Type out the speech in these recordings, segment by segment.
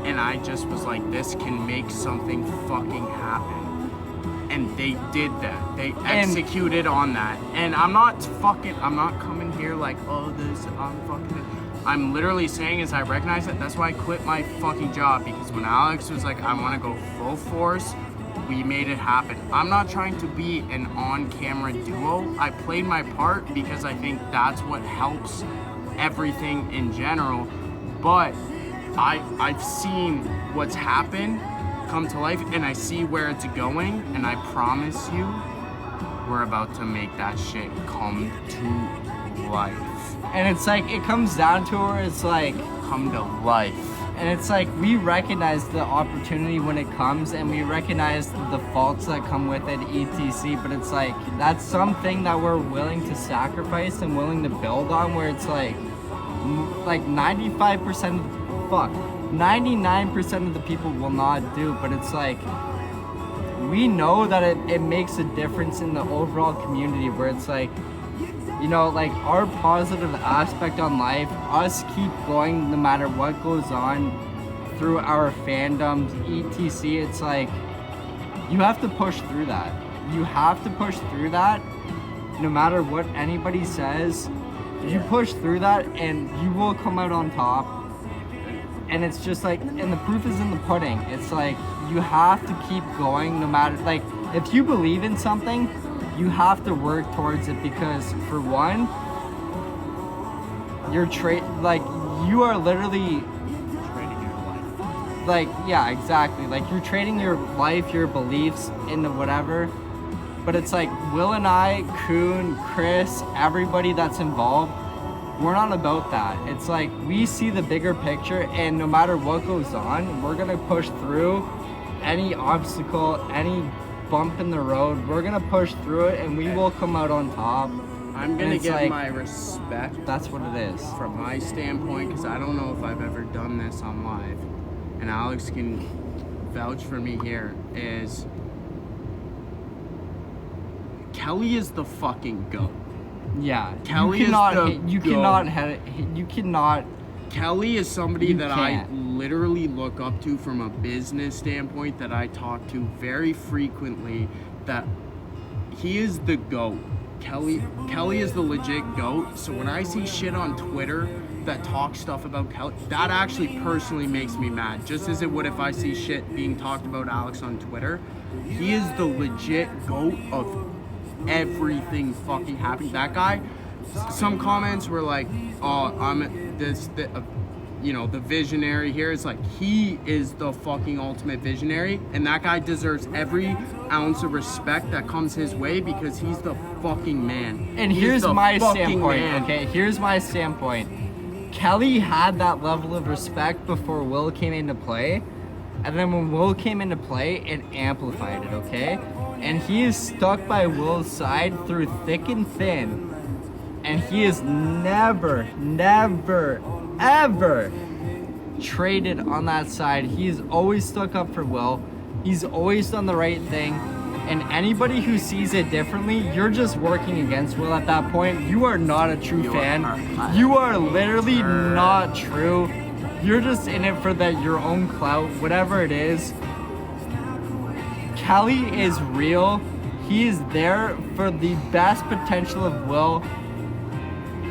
and I just was like, this can make something fucking happen. And they did that. They executed on that. And I'm not coming here like, oh, I'm literally saying is I recognize it. That's why I quit my fucking job, because when Alex was like, I want to go full force, we made it happen. I'm not trying to be an on-camera duo. I played my part because I think that's what helps everything in general. But I've seen what's happened come to life, and I see where it's going, and I promise you, we're about to make that shit come to life. And it's like, it comes down to where it's like, come to life. And it's like, we recognize the opportunity when it comes, and we recognize the faults that come with it, etc. But it's like, that's something that we're willing to sacrifice and willing to build on, where it's like 99% of the people will not do. But it's like, we know that it makes a difference in the overall community, where it's like, you know, like, our positive aspect on life, us keep going no matter what goes on through our fandoms, etc. It's like, you have to push through that. You have to push through that no matter what anybody says. You push through that and you will come out on top. And it's just like, and the proof is in the pudding. It's like, you have to keep going no matter, like, if you believe in something, you have to work towards it, because for one, you are literally Trading your life. like, yeah, exactly. Like, you're trading your life, your beliefs into whatever. But it's like, Will and I, Kuhn, Chris, everybody that's involved, we're not about that. It's like, we see the bigger picture, and no matter what goes on, we're gonna push through any obstacle, any bump in the road. We're gonna push through it, and we will come out on top. I'm gonna give my respect. That's what it is. From my standpoint, because I don't know if I've ever done this on live, and Alex can vouch for me here, is Kelly is the fucking GOAT. Yeah. Kelly you cannot. Kelly is somebody that I can't. literally look up to from a business standpoint, that I talk to very frequently, that he is the GOAT. Kelly is the legit GOAT. So when I see shit on Twitter that talks stuff about Kelly, that actually personally makes me mad, just as it would if I see shit being talked about Alex on Twitter. He is the legit GOAT of everything fucking happening. That guy, some comments were like, oh, the visionary here. It's like, he is the fucking ultimate visionary, and that guy deserves every ounce of respect that comes his way, because he's the fucking man. And here's my standpoint, okay? Here's my standpoint. Kelly had that level of respect before Will came into play, and then when Will came into play, it amplified it, okay? And he is stuck by Will's side through thick and thin, and he is never, ever traded on that side. He is always stuck up for Will. He's always done the right thing. And anybody who sees it differently, you're just working against Will at that point. You are not a true fan. You are literally not true. You're just in it for your own clout, whatever it is. Kelly is real. He is there for the best potential of Will.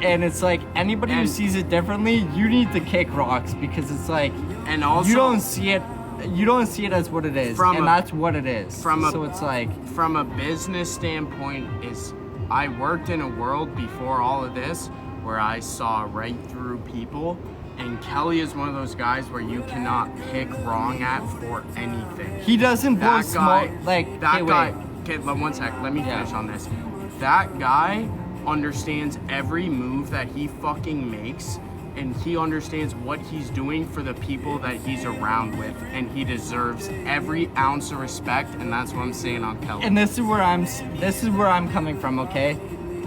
And it's like, anybody who sees it differently, you need to kick rocks, because it's like, and also, you don't see it as what it is, and that's what it is. It's like, from a business standpoint, is I worked in a world before all of this where I saw right through people, and Kelly is one of those guys where you cannot pick wrong at for anything. He doesn't blow smoke like that guy. Okay, one sec. Let me finish on this. That guy understands every move that he fucking makes, and he understands what he's doing for the people that he's around with, and he deserves every ounce of respect, and that's what I'm saying on Kelly. And this is where I'm coming from, okay?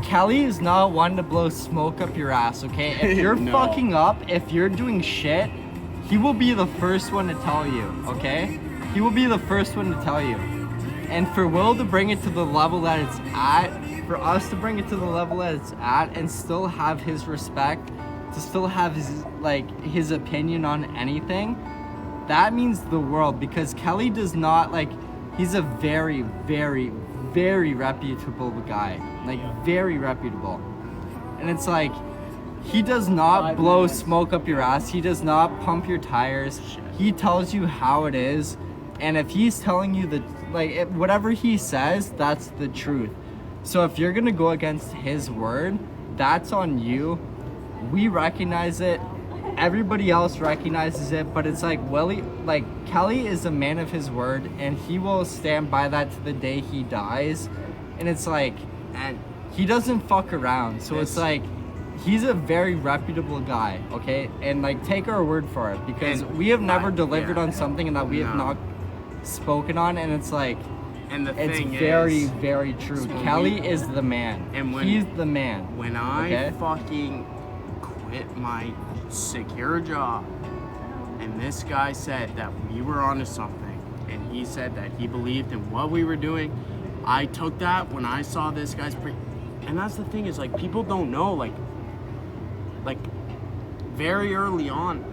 Kelly is not one to blow smoke up your ass, okay? If you're fucking up, if you're doing shit, he will be the first one to tell you, okay? He will be the first one to tell you. And for Will to bring it to the level that it's at, for us to bring it to the level that it's at, and still have his respect, to still have his opinion on anything, that means the world, because Kelly does not, like, he's a very, very, very reputable guy. Like, very reputable. And it's like, he does not blow smoke up your ass. He does not pump your tires. He tells you how it is. And if he's telling you whatever he says, that's the truth. So if you're gonna go against his word, that's on you. We recognize it. Everybody else recognizes it, but it's like Kelly is a man of his word, and he will stand by that to the day he dies. And it's like, and he doesn't fuck around. So it's like, he's a very reputable guy, okay? And like, take our word for it, because we have never delivered on something that we have not spoken on, and it's like, and the it's thing very, is, very true. Kelly is the man. And he's the man. When I fucking quit my secure job, and this guy said that we were onto something, and he said that he believed in what we were doing, I took that when I saw this guy's and that's the thing, is like, people don't know, like very early on,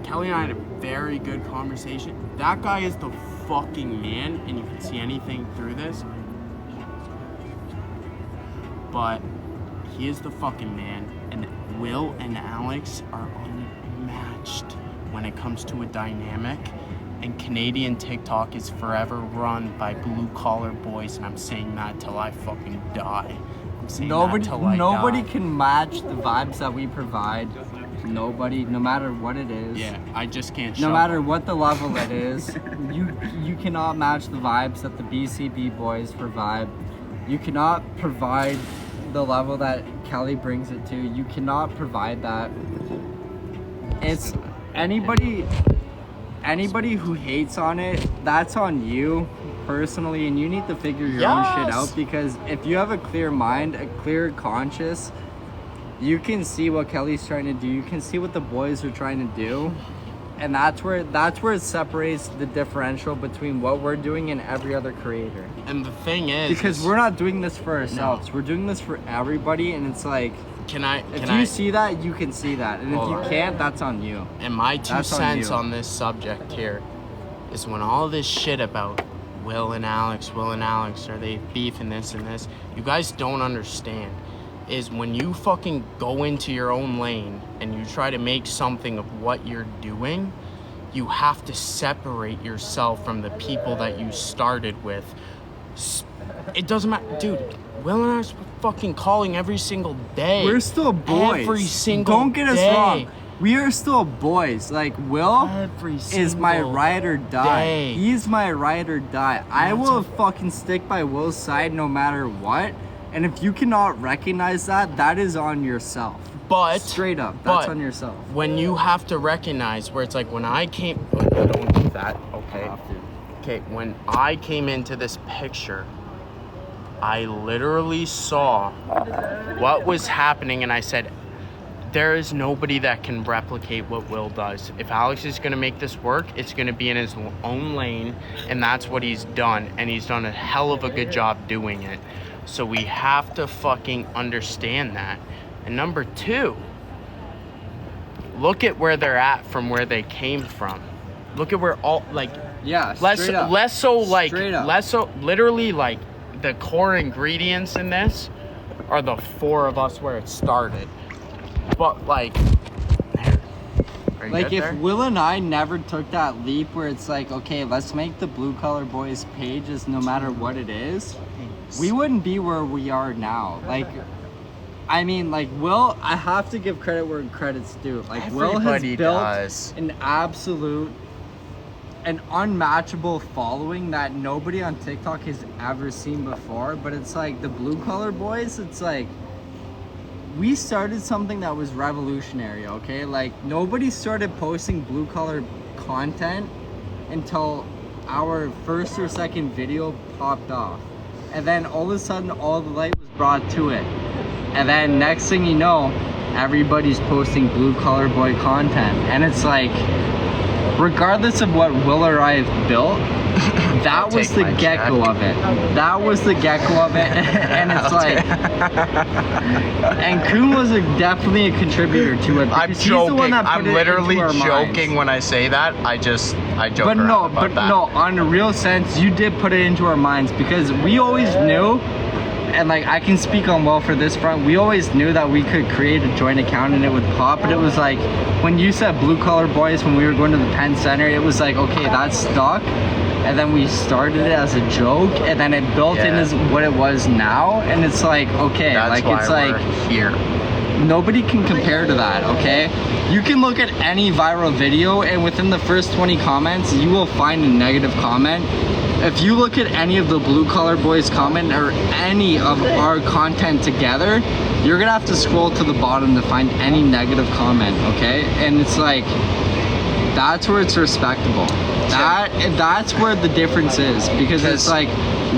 Kelly and I had a very good conversation. That guy is the fucking man, and you can see anything through this, but he is the fucking man. And Will and Alex are unmatched when it comes to a dynamic, and Canadian TikTok is forever run by blue collar boys, and I'm saying that till I fucking die. Nobody can match the vibes that we provide. Nobody, no matter what it is. Yeah, I just can't. No matter what the level it is, you cannot match the vibes that the BCB boys provide. You cannot provide the level that Kelly brings it to. You cannot provide that. It's anybody who hates on it, that's on you personally, and you need to figure your own shit out, because if you have a clear mind, a clear conscience, you can see what Kelly's trying to do. You can see what the boys are trying to do. And that's where it separates the differential between what we're doing and every other creator. And the thing is, because we're not doing this for ourselves. No. We're doing this for everybody, and it's like, if you see that, you can see that. And if you can't, that's on you. And my 2 cents on this subject here is, when all this shit about Will and Alex, are they beefing this and this? You guys don't understand. Is when you fucking go into your own lane and you try to make something of what you're doing, you have to separate yourself from the people that you started with. It doesn't matter, dude. Will and I are fucking calling every single day. We're still boys. Every single day. Don't get us wrong. We are still boys. Like, Will is my ride or die. He's my ride or die. I will fucking stick by Will's side no matter what. And if you cannot recognize that, that is on yourself. But straight up, that's on yourself. When you have to recognize, where it's like, when I came, don't do that, okay? Okay, when I came into this picture, I literally saw what was happening, and I said, there is nobody that can replicate what Will does. If Alex is gonna make this work, it's gonna be in his own lane, and that's what he's done, and he's done a hell of a good job doing it. So we have to fucking understand that. And number 2, look at where they're at from where they came from. Look at where all, like, less so literally, like, the core ingredients in this are the 4 of us where it started. But like, like, if Will and I never took that leap where it's like, okay, let's make the Blue Collar Boys pages no matter what it is, we wouldn't be where we are now. Like, I mean, like, Will, I have to give credit where credit's due. Like, Will has built an absolute, an unmatchable following that nobody on TikTok has ever seen before. But it's like, the Blue Collar Boys, it's like, we started something that was revolutionary, okay? Like, nobody started posting blue collar content until our first or second video popped off. And then all of a sudden, all the light was brought to it. And then next thing you know, everybody's posting blue collar boy content. And it's like, regardless of what Will or I have built, that was the get-go of it. That was the get-go of it. And it's like, and Kuhn was definitely a contributor to it. I'm He's the one joking. that put I'm it literally into our joking minds. when I say that. I joke But around no, about that. on a real sense, you did put it into our minds because we always knew, and like I can speak on well for this front, we always knew that we could create a joint account and it would pop. But it was like when you said Blue Collar Boys when we were going to the Penn Center, it was like, okay, that's stuck. And then we started it as a joke, and then it built in as what it was now. And it's like, okay, That's like why it's we're like here. nobody can compare to that, okay? You can look at any viral video and within the first 20 comments, you will find a negative comment. If you look at any of the Blue Collar Boys comment or any of our content together, you're gonna have to scroll to the bottom to find any negative comment, okay? And it's like, that's where it's respectable. That's where the difference is, because it's like,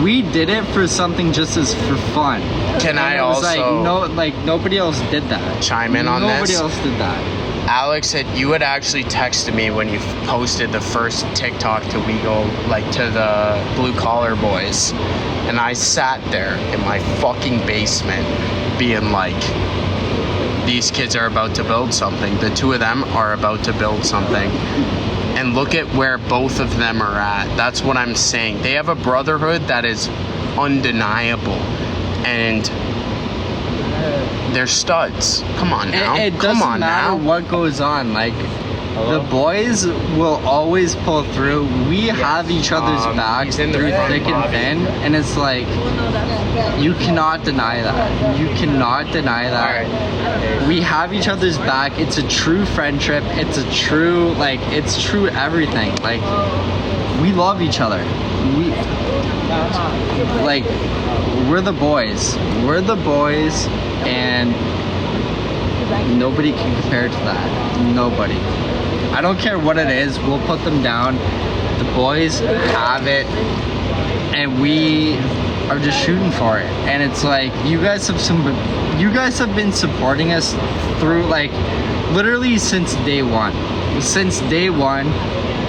we did it for something just as for fun. Can I It was also like nobody else did that. chime in on Nobody this? else did that. Alex said you had actually texted me when you posted the first TikTok to we go like to the Blue Collar Boys, and I sat there in my fucking basement being like, these kids are about to build something. The two of them are about to build something. And look at where both of them are at. That's what I'm saying. They have a brotherhood that is undeniable. And they're studs. Come on now. It Come doesn't on matter now. what goes on. Like, the boys will always pull through. We have each other's backs he's in the through front thick and lobby. thin, and it's like, you cannot deny that. You cannot deny that. We have each other's back. It's a true friendship. It's a true, like, it's true everything. Like, we love each other. We're the boys. We're the boys, and nobody can compare to that. Nobody. I don't care what it is. We'll put them down. The boys have it, and we are just shooting for it. And it's like, you guys have been supporting us through, like, literally since day one. Since day one,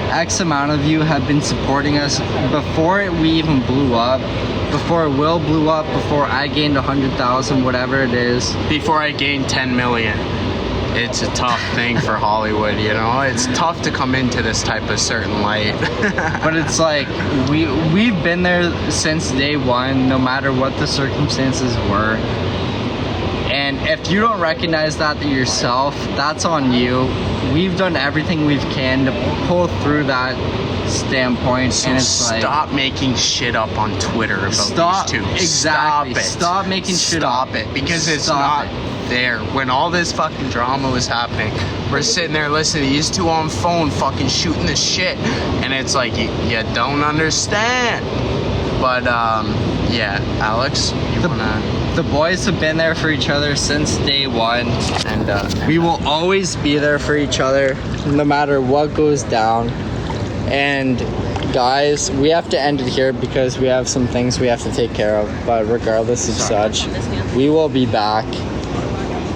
X amount of you have been supporting us before we even blew up, before Will blew up, before I gained 100,000, whatever it is. Before I gained 10 million. It's a tough thing for Hollywood, you know? It's tough to come into this type of certain light. But it's like, we've been there since day one, no matter what the circumstances were. And if you don't recognize that yourself, that's on you. We've done everything we can to pull through that standpoint. So and it's stop making shit up on Twitter about these two. Exactly. Stop it. Stop making shit Stop up. it. Because it's Stop not there. When all this fucking drama was happening, we're sitting there listening to these two on phone fucking shooting the shit. And it's like, you don't understand. But, yeah, Alex, you wanna... The boys have been there for each other since day one, And, we will always be there for each other, no matter what goes down. And guys, we have to end it here because we have some things we have to take care of. But regardless of such, we will be back.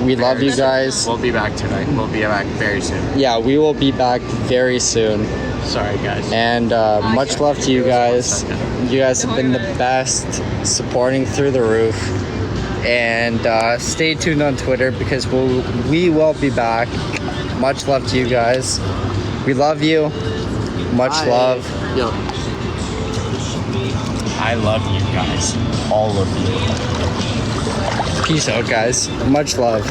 We love you guys. We'll be back tonight. We'll be back very soon. Yeah, we will be back very soon. Sorry, guys. And much love to you guys. You guys have been the best, supporting through the roof. And stay tuned on Twitter because we will be back. Much love to you guys. We love you. Much love. Yo. I love you guys. All of you. Peace out, guys. Much love.